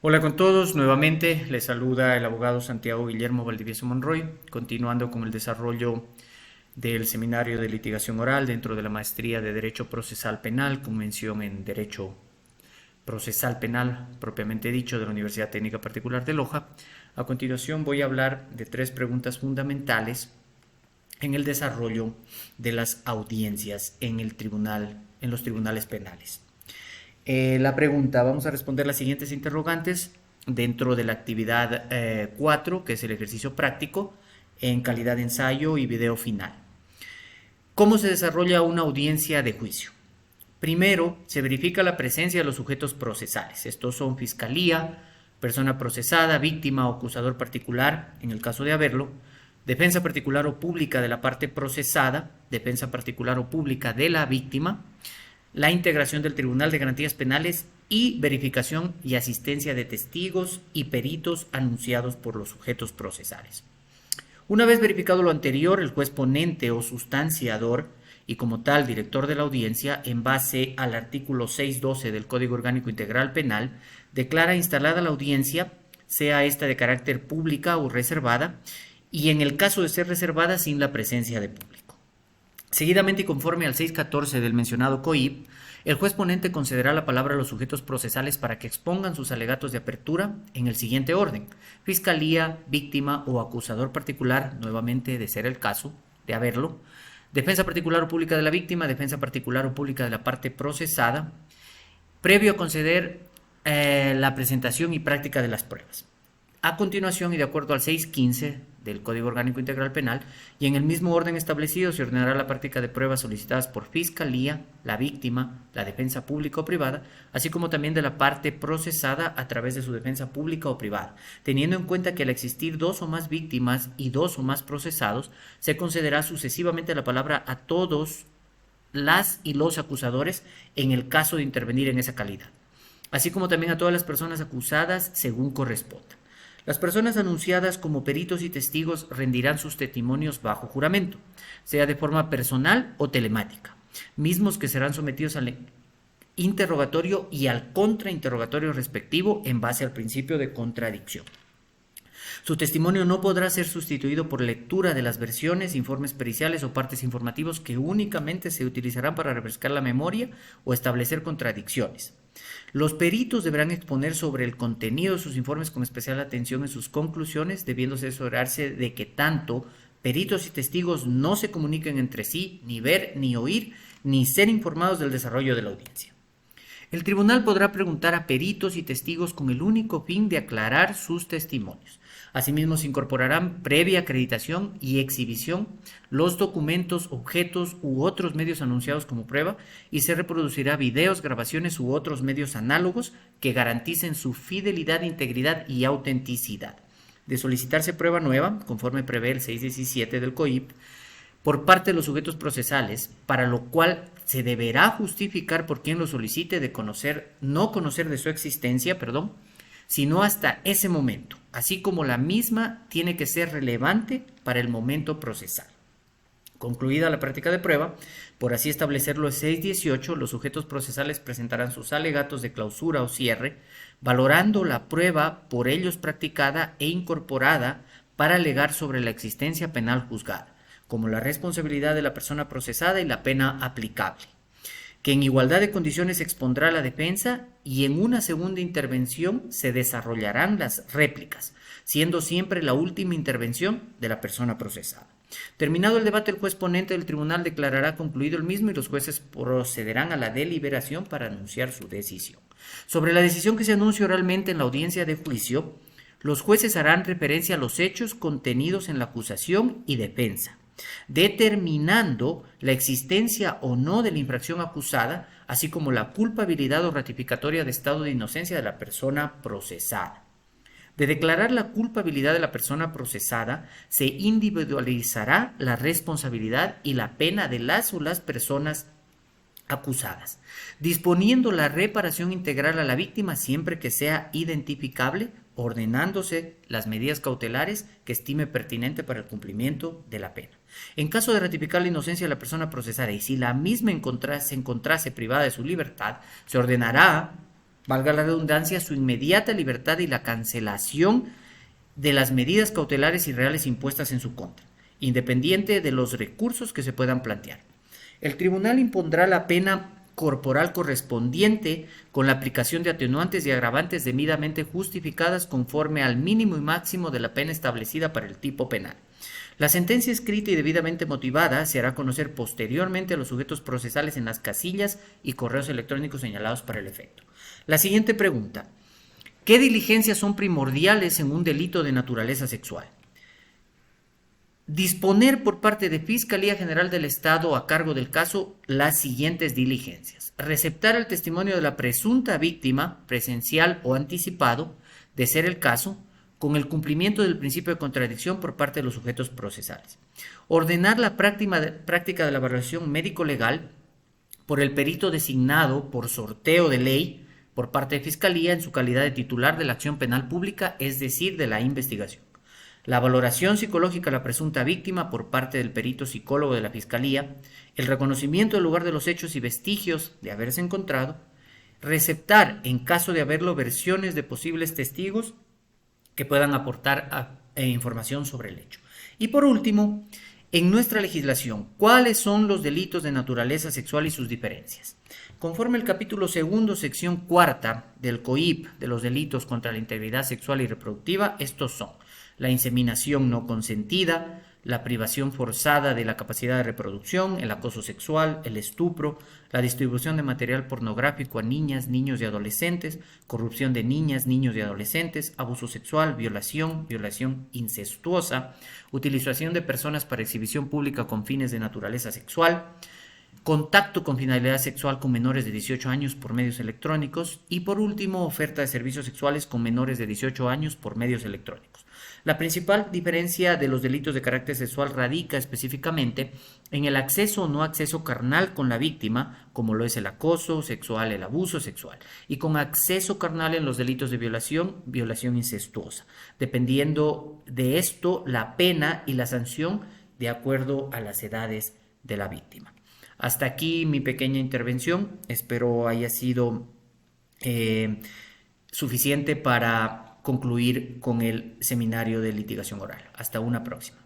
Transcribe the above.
Hola con todos, nuevamente les saluda el abogado Santiago Guillermo Valdivieso Monroy, continuando con el desarrollo del seminario de litigación oral dentro de la maestría de Derecho Procesal Penal, con mención en Derecho Procesal Penal propiamente dicho de la Universidad Técnica Particular de Loja. A continuación voy a hablar de tres preguntas fundamentales en el desarrollo de las audiencias en el tribunal, en los tribunales penales. La pregunta, vamos a responder las siguientes interrogantes dentro de la actividad 4, que es el ejercicio práctico, en calidad de ensayo y video final. ¿Cómo se desarrolla una audiencia de juicio? Primero, se verifica la presencia de los sujetos procesales. Estos son fiscalía, persona procesada, víctima o acusador particular, en el caso de haberlo, defensa particular o pública de la parte procesada, defensa particular o pública de la víctima, la integración del Tribunal de Garantías Penales y verificación y asistencia de testigos y peritos anunciados por los sujetos procesales. Una vez verificado lo anterior, el juez ponente o sustanciador y como tal director de la audiencia, en base al artículo 612 del Código Orgánico Integral Penal, declara instalada la audiencia, sea esta de carácter pública o reservada, y en el caso de ser reservada sin la presencia de público. Seguidamente y conforme al 614 del mencionado COIP, el juez ponente concederá la palabra a los sujetos procesales para que expongan sus alegatos de apertura en el siguiente orden: fiscalía, víctima o acusador particular, nuevamente de ser el caso, de haberlo, defensa particular o pública de la víctima, defensa particular o pública de la parte procesada, previo a conceder la presentación y práctica de las pruebas. A continuación, y de acuerdo al 615 del Código Orgánico Integral Penal, y en el mismo orden establecido, se ordenará la práctica de pruebas solicitadas por Fiscalía, la víctima, la defensa pública o privada, así como también de la parte procesada a través de su defensa pública o privada, teniendo en cuenta que al existir dos o más víctimas y dos o más procesados, se concederá sucesivamente la palabra a todos las y los acusadores en el caso de intervenir en esa calidad, así como también a todas las personas acusadas según corresponda. Las personas anunciadas como peritos y testigos rendirán sus testimonios bajo juramento, sea de forma personal o telemática, mismos que serán sometidos al interrogatorio y al contrainterrogatorio respectivo en base al principio de contradicción. Su testimonio no podrá ser sustituido por lectura de las versiones, informes periciales o partes informativos que únicamente se utilizarán para refrescar la memoria o establecer contradicciones. Los peritos deberán exponer sobre el contenido de sus informes con especial atención en sus conclusiones, debiéndose asegurarse de que tanto peritos y testigos no se comuniquen entre sí, ni ver, ni oír, ni ser informados del desarrollo de la audiencia. El tribunal podrá preguntar a peritos y testigos con el único fin de aclarar sus testimonios. Asimismo, se incorporarán previa acreditación y exhibición los documentos, objetos u otros medios anunciados como prueba, y se reproducirá videos, grabaciones u otros medios análogos que garanticen su fidelidad, integridad y autenticidad. De solicitarse prueba nueva, conforme prevé el 617 del COIP, por parte de los sujetos procesales, para lo cual se deberá justificar por quien lo solicite de no conocer de su existencia, sino hasta ese momento, así como la misma tiene que ser relevante para el momento procesal. Concluida la práctica de prueba, por así establecerlo el 618, los sujetos procesales presentarán sus alegatos de clausura o cierre, valorando la prueba por ellos practicada e incorporada para alegar sobre la existencia penal juzgada, como la responsabilidad de la persona procesada y la pena aplicable, que en igualdad de condiciones expondrá la defensa, y en una segunda intervención se desarrollarán las réplicas, siendo siempre la última intervención de la persona procesada. Terminado el debate, el juez ponente del tribunal declarará concluido el mismo y los jueces procederán a la deliberación para anunciar su decisión. Sobre la decisión que se anuncie oralmente en la audiencia de juicio, los jueces harán referencia a los hechos contenidos en la acusación y defensa, determinando la existencia o no de la infracción acusada, así como la culpabilidad o ratificatoria de estado de inocencia de la persona procesada. De declarar la culpabilidad de la persona procesada, se individualizará la responsabilidad y la pena de las o las personas acusadas, disponiendo la reparación integral a la víctima siempre que sea identificable, ordenándose las medidas cautelares que estime pertinente para el cumplimiento de la pena. En caso de ratificar la inocencia de la persona procesada y si la misma se encontrase privada de su libertad, se ordenará valga la redundancia, su inmediata libertad y la cancelación de las medidas cautelares irreales impuestas en su contra, independiente de los recursos que se puedan plantear. El tribunal impondrá la pena corporal correspondiente con la aplicación de atenuantes y agravantes debidamente justificadas conforme al mínimo y máximo de la pena establecida para el tipo penal. La sentencia escrita y debidamente motivada se hará conocer posteriormente a los sujetos procesales en las casillas y correos electrónicos señalados para el efecto. La siguiente pregunta: ¿qué diligencias son primordiales en un delito de naturaleza sexual? Disponer por parte de Fiscalía General del Estado a cargo del caso las siguientes diligencias: receptar el testimonio de la presunta víctima, presencial o anticipado, de ser el caso, con el cumplimiento del principio de contradicción por parte de los sujetos procesales. Ordenar la práctica de la evaluación médico-legal por el perito designado por sorteo de ley por parte de Fiscalía en su calidad de titular de la acción penal pública, es decir, de la investigación. La valoración psicológica de la presunta víctima por parte del perito psicólogo de la Fiscalía, el reconocimiento del lugar de los hechos y vestigios de haberse encontrado, receptar, en caso de haberlo, versiones de posibles testigos que puedan aportar información sobre el hecho. Y por último, en nuestra legislación, ¿cuáles son los delitos de naturaleza sexual y sus diferencias? Conforme el capítulo 2, sección 4 del COIP de los delitos contra la integridad sexual y reproductiva, estos son: la inseminación no consentida, la privación forzada de la capacidad de reproducción, el acoso sexual, el estupro, la distribución de material pornográfico a niñas, niños y adolescentes, corrupción de niñas, niños y adolescentes, abuso sexual, violación, violación incestuosa, utilización de personas para exhibición pública con fines de naturaleza sexual, contacto con finalidad sexual con menores de 18 años por medios electrónicos y, por último, oferta de servicios sexuales con menores de 18 años por medios electrónicos. La principal diferencia de los delitos de carácter sexual radica específicamente en el acceso o no acceso carnal con la víctima, como lo es el acoso sexual, el abuso sexual, y con acceso carnal en los delitos de violación, violación incestuosa, dependiendo de esto la pena y la sanción de acuerdo a las edades de la víctima. Hasta aquí mi pequeña intervención, espero haya sido suficiente para concluir con el seminario de litigación oral. Hasta una próxima.